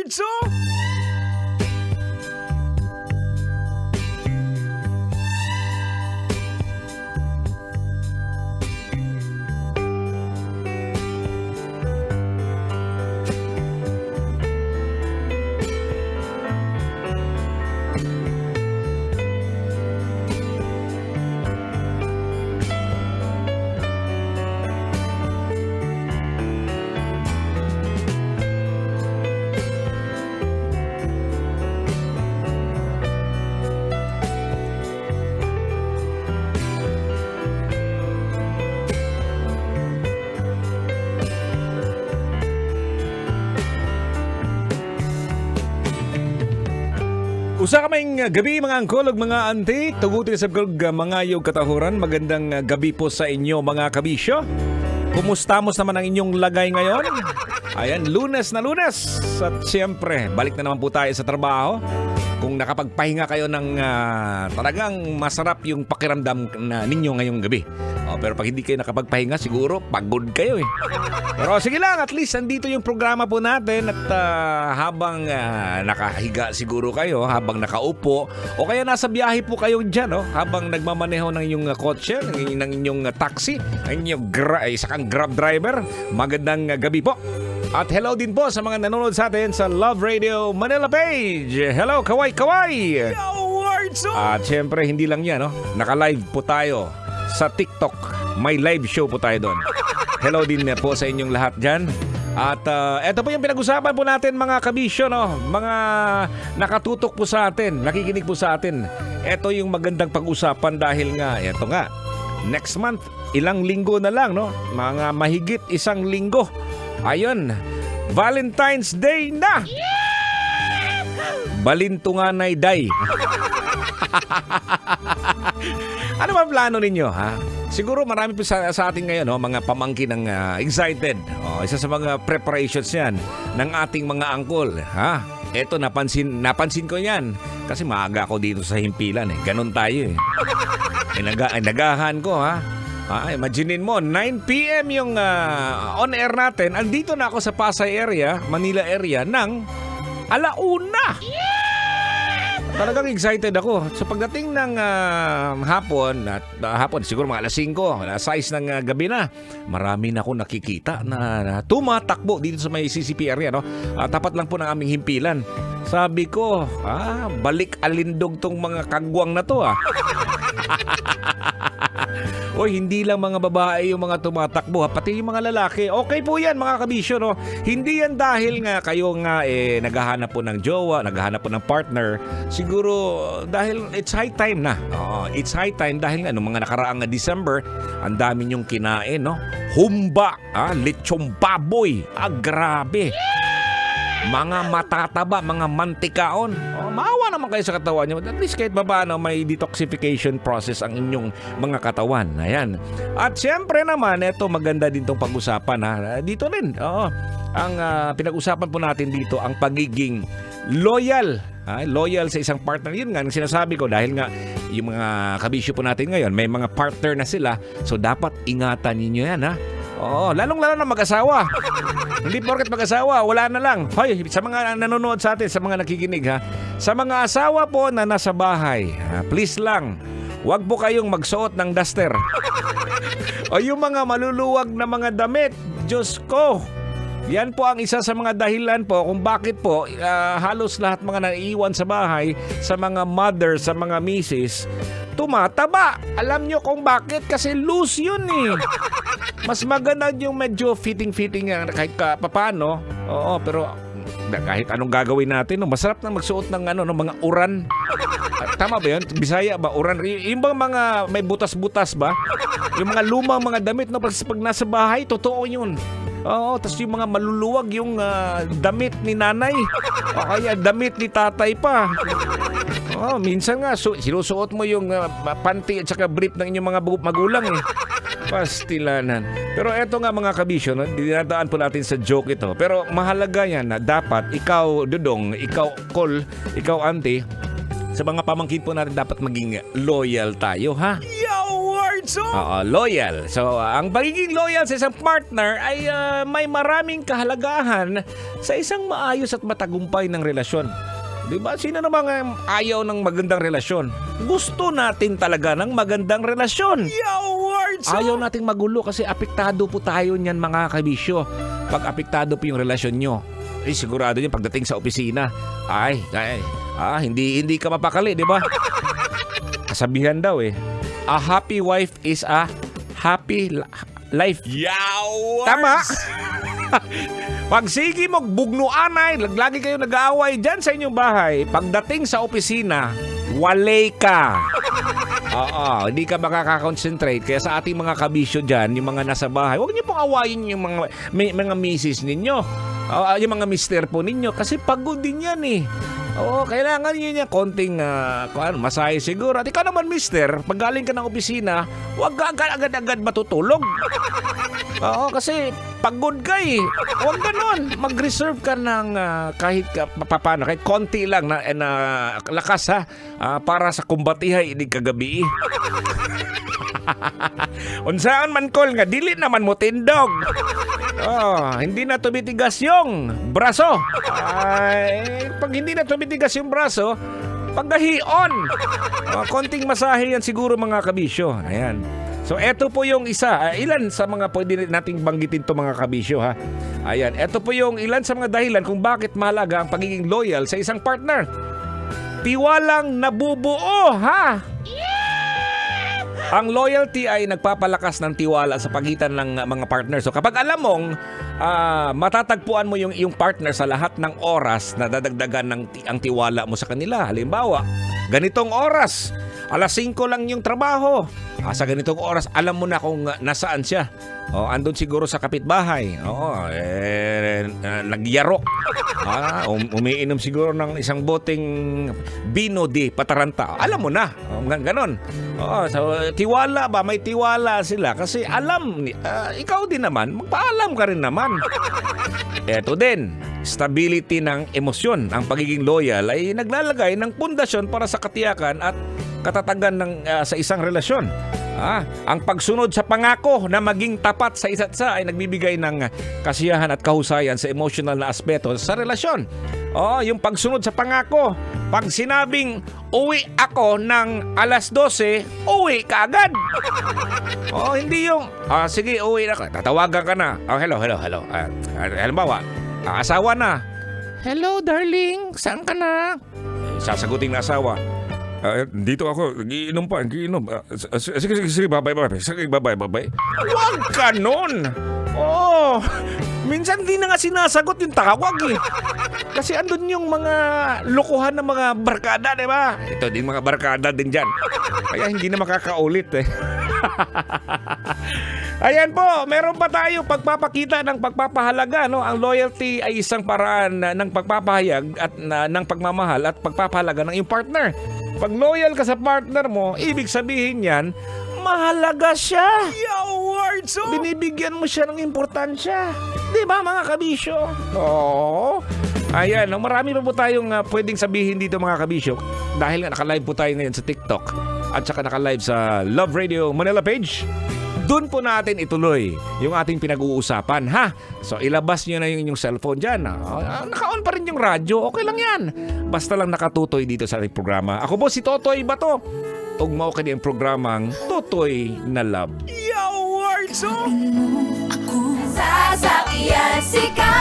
Awards, oh! Usa kaming gabi mga angkol ug mga auntie, tugutin sa mga yog katahuran. Magandang gabi po sa inyo mga kabisyo. Kumustamos naman ang inyong lagay ngayon? Ayan, Lunes na Lunes. At siyempre, balik na naman po tayo sa trabaho. Kung nakapagpahinga kayo ng talagang masarap yung pakiramdam na ninyo ngayong gabi. Pero pag hindi kayo nakapagpahinga, siguro pagod kayo eh. Pero sige lang, at least andito yung programa po natin at habang nakahiga siguro kayo, habang nakaupo, o kaya nasa biyahe po kayo dyan, habang nagmamaneho ng inyong kotse, ng inyong taxi, ng inyong isa kang grab driver, magandang gabi po. At hello din po sa mga nanonood sa atin sa Love Radio Manila page. Hello, kaway-kaway! At syempre, hindi lang yan, naka-live po tayo sa TikTok. May live show po tayo doon. Hello din po sa inyong lahat dyan. At eto po yung pinag-usapan po natin mga kabisyo, mga nakatutok po sa atin, nakikinig po sa atin. Eto yung magandang pag-usapan dahil nga, eto nga, next month, ilang linggo na lang, mga mahigit isang linggo. Ayun, Valentine's Day na! Balintunganay Day. Ano ba plano ninyo, ha? Siguro marami po sa atin ngayon, mga pamangkin ng excited. Isa sa mga preparations yan ng ating mga angkol, ha? Eto, napansin ko yan. Kasi maaga ako dito sa himpilan, eh. Ganon tayo, eh. Nagahan ko, ha? Imaginein mo, 9 p.m. yung on-air natin. Andito na ako sa Pasay area, Manila area, ng 1:00. Talagang excited ako. So pagdating ng hapon, siguro mga 5:00, alas 6 ng gabi na, marami na ako nakikita na tumatakbo dito sa may CCP area. Tapat lang po ng aming himpilan. Sabi ko, balik alindog tong mga kagwang na to. Oy, hindi lang mga babae yung mga tumatakbo, pati yung mga lalaki. Okay po yan mga kabisyo, Hindi yan dahil nga kayo nga naghahanap po ng jowa, naghahanap po ng partner. Siguro dahil it's high time na. It's high time dahil nga mga nakaraang December, ang dami nyong kinain, Humba, lechong baboy. Grabe. Mga matataba, mga mantikaon. Maawa naman kayo sa katawan nyo. At least kahit paano may detoxification process ang inyong mga katawan. Ayan. At siyempre naman, ito maganda din itong pag-usapan. Dito rin. Ang pinag-usapan po natin dito, ang pagiging loyal. Loyal sa isang partner. Yun nga, ang sinasabi ko dahil nga yung mga kabisyo po natin ngayon, may mga partner na sila. So dapat ingatan ninyo yan, lalong-lalo na mag-asawa. Hindi porket mag-asawa, wala na lang. Hoy, sa mga nanonood sa atin, sa mga nakikinig, sa mga asawa po na nasa bahay, please lang, huwag po kayong magsuot ng duster. O yung mga maluluwag na mga damit, Diyos ko, yan po ang isa sa mga dahilan po kung bakit po halos lahat mga naiiwan sa bahay, sa mga mother, sa mga misis, tumataba. Alam nyo kung bakit? Kasi loose yun eh. Mas maganda yung medyo fitting kahit paano. Oo, pero kahit anong gagawin natin, masarap na magsuot ng ng mga uran. Tama ba yun? Bisaya ba? Uran? Yung bang mga may butas-butas ba? Yung mga lumang mga damit, pag nasa bahay, totoo yun. Oo, tapos yung mga maluluwag, yung damit ni nanay. O kaya damit ni tatay pa. Minsan nga, sinusuot mo yung panty at saka brief ng inyong mga magulang eh. Pastilanan. Pero eto nga mga kabisyo, dinadaan po natin sa joke ito. Pero mahalaga yan na dapat ikaw, Dudong, ikaw, Col, ikaw, Auntie, sa mga pamangkin po natin dapat maging loyal tayo, ha? Loyal. So, ang pagiging loyal sa isang partner ay may maraming kahalagahan sa isang maayos at matagumpay ng relasyon. Diba? Sino namang ayaw ng magandang relasyon? Gusto natin talaga ng magandang relasyon. Ayaw nating magulo kasi apektado po tayo niyan mga kabisyo. Pag apektado po yung relasyon nyo, sigurado nyo pagdating sa opisina, hindi ka mapakali, di ba? Kasabihan daw a happy wife is a happy life. Tama? Pag sige mo, bugnuanay, lagi kayo nag-aaway dyan sa inyong bahay, pagdating sa opisina, walay ka. Hindi ka makaka-concentrate. Kaya sa ating mga kabisyo dyan, yung mga nasa bahay, huwag niyo pong awayin yung mga misis ninyo. Yung mga mister po ninyo. Kasi pagod din yan kailangan nyo niya konting masahe siguro. At ikaw naman mister, pag galing ka ng opisina, huwag ka agad-agad matutulog. Kasi pagod ka Huwag ganon. Mag-reserve ka ng kahit konti lang na lakas para sa kumbatihay hindi kagabi. Unsaan man call nga, dili naman mo tindog. Hindi na tumitigas yung braso. Pag hindi na tumitigas yung braso, paggahion. Konting masahe yan siguro mga kabisyo. Ayan. So eto po yung isa, ilan sa mga pwede nating banggitin to mga kabisyo Ayan, eto po yung ilan sa mga dahilan kung bakit mahalaga ang pagiging loyal sa isang partner. Tiwalang nabubuo Ang loyalty ay nagpapalakas ng tiwala sa pagitan ng mga partner. So kapag alam mong matatagpuan mo yung partner sa lahat ng oras na dadagdagan ang tiwala mo sa kanila. Halimbawa, ganitong oras, 5:00 lang yung trabaho. Sa ganitong oras, alam mo na kung nasaan siya. Andun siguro sa kapitbahay. Nagyarok. Umiinom siguro ng isang boteng Vino di Pataranta. Alam mo na. Ganon. So, tiwala ba? May tiwala sila. Kasi alam, ikaw din naman, magpaalam ka rin naman. Eto din, stability ng emosyon. Ang pagiging loyal ay naglalagay ng pundasyon para sa katiyakan at katatagan sa isang relasyon. Ang pagsunod sa pangako na maging tapat sa isa't isa ay nagbibigay ng kasiyahan at kahusayan sa emotional na aspeto sa relasyon. Yung pagsunod sa pangako. Pag sinabing uwi ako ng 12:00, uwi ka agad. Hindi yung sige, uwi na ka. Tatawagan ka na. Hello. Halimbawa, asawa na. Hello darling, saan ka na? Sasagutin ng asawa. Dito ako, giinom pa, giinom. Sige, bye-bye. Sige, bye-bye. Huwag ka nun! Minsan di na nga sinasagot yung tawag Kasi andun yung mga lokohan ng mga barkada, di ba? Ito din mga barkada din dyan. Kaya hindi na makakaulit Ayan po, meron pa tayo pagpapakita ng pagpapahalaga. Ang loyalty ay isang paraan ng pagpapahayag at ng pagmamahal at pagpapahalaga ng iyong partner. Pag loyal ka sa partner mo, ibig sabihin yan, mahalaga siya. Binibigyan mo siya ng importansya. Di ba mga kabisyo? Ayan, marami pa po tayong pwedeng sabihin dito mga kabisyo. Dahil nga nakalive po tayo ngayon sa TikTok at saka nakalive sa Love Radio Manila page. Doon po natin ituloy yung ating pinag-uusapan, So, ilabas nyo na yung inyong cellphone dyan. Naka-on pa rin yung radyo. Okay lang yan. Basta lang nakatutoy dito sa ating programa. Ako po si Totoy Bato. Tugmaw ka din ang programang Totoy na Love. Sasakyan si Ka.